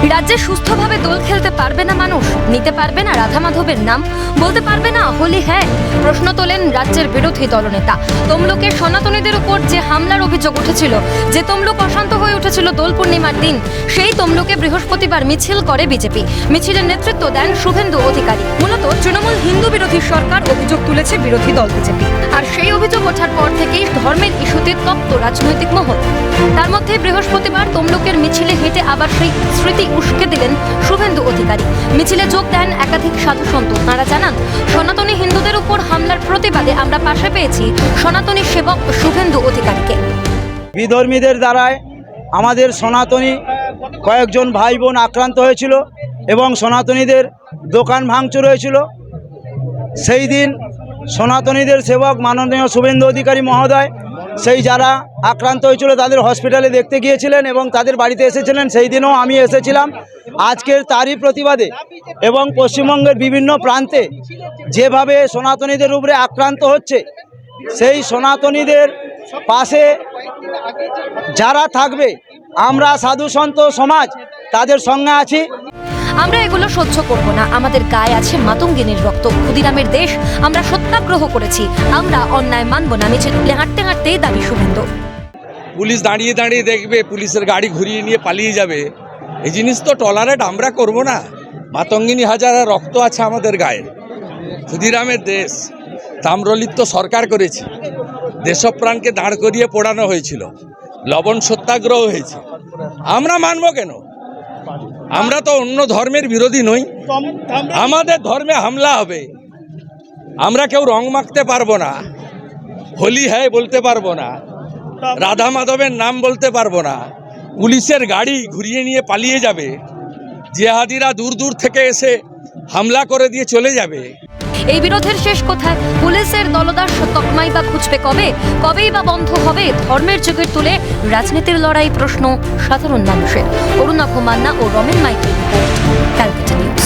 রাজ্যে সুস্থভাবে দোল খেলতে পারবে না মানুষ, নিতে পারবে না রাধা মাধবের নাম, বলতে পারবে না হোলি হ্যাঁ। প্রশ্ন তোলেন রাজ্যের বিরোধী দলনেতা। তমলুকের সনাতনীদের উপর যে হামলার অভিযোগ উঠেছিল, যে তমলুক অশান্ত হয়ে উঠেছিল দোল পূর্ণিমার দিন, সেই তমলুকে বৃহস্পতিবার মিছিল করে বিজেপি। মিছিলের নেতৃত্ব দেন শুভেন্দু অধিকারী। মূলত তৃণমূল হিন্দু বিরোধী সরকার অভিযোগ তুলেছে বিরোধী দল বিজেপি। আর সেই অভিযোগ ওঠার পর থেকেই ধর্মের ইস্যুতে তপ্ত রাজনৈতিক মহল। তার মধ্যে বৃহস্পতিবার তমলুকের মিছিলে হেঁটে আবার সেই স্মৃতি উস্কে দিলেন শুভেন্দু অধিকারী। মিছিলে যোগ দেন একাধিক সাধু সন্ত। তাঁরা জানান, সনাতনী হিন্দুদের উপর হামলার প্রতিবাদে আমরা পাশে পেয়েছি সনাতনী সেবক শুভেন্দু অধিকারীকে। বিধর্মীদের দ্বারায় আমাদের সনাতনী কয়েকজন ভাই বোন আক্রান্ত হয়েছিল এবং সনাতনীদের দোকান ভাঙচুর হয়েছিল। সেই দিন সনাতনীদের সেবক মাননীয় শুভেন্দু অধিকারী মহোদয় সেই যারা আক্রান্ত হয়েছিল তাদের হসপিটালে দেখতে গিয়েছিলেন এবং তাদের বাড়িতে এসেছিলেন। সেই দিনও আমি এসেছিলাম। আজকের তারই প্রতিবাদে এবং পশ্চিমবঙ্গের বিভিন্ন প্রান্তে যেভাবে সনাতনীদের উপরে আক্রান্ত হচ্ছে, সেই সনাতনীদের পাশে যারা থাকবে, আমরা সাধু সন্ত সমাজ তাদের সঙ্গে আছি। আমরা এগুলো সহ্য করব না। আমাদের গায়ে আছে মাতঙ্গিনীর রক্ত। ক্ষুদিরামের দেশ, আমরা সত্যাগ্রহ করেছি, আমরা অন্যায় মানব না। মিছিলে হাঁটতে হাঁটতেই দাবি শুভেন্দু। পুলিশ দাঁড়িয়ে দাঁড়িয়ে দেখবে, পুলিশের গাড়ি ঘুরিয়ে নিয়ে পালিয়ে যাবে, এই জিনিস তো টলারেট আমরা করব না। মাতঙ্গিনী হাজারের রক্ত আছে আমাদের গায়ে। ক্ষুদিরামের দেশ, তাম্রলিপ্ত সরকার করেছে, দেশপ্রাণকে দাঁড় করিয়ে পোড়ানো হয়েছিল, লবণ সত্যাগ্রহ হয়েছে। আমরা মানব কেন? আমরা তো অন্য ধর্মের বিরোধী নই। আমাদের ধর্মে হামলা হবে, আমরা কেউ রং মাখতে পারবো না, হোলি হ্যাঁ বলতে পারবো না, রাধা মাধবের নাম বলতে পারবো না, পুলিশের গাড়ি ঘুরিয়ে নিয়ে পালিয়ে যাবে, জিহাদিরা দূর দূর থেকে এসে হামলা করে দিয়ে চলে যাবে। এই বিরোধের শেষ কোথায়? পুলিশের দলদাস তকমাই বা খুঁজবে কবে? কবেই বা বন্ধ হবে? ধর্মের যুগের তুলে রাজনীতির লড়াই প্রশ্ন সাধারণ মানুষের। অরুণা মান্না ও Ramen Michael report, Calcutta news.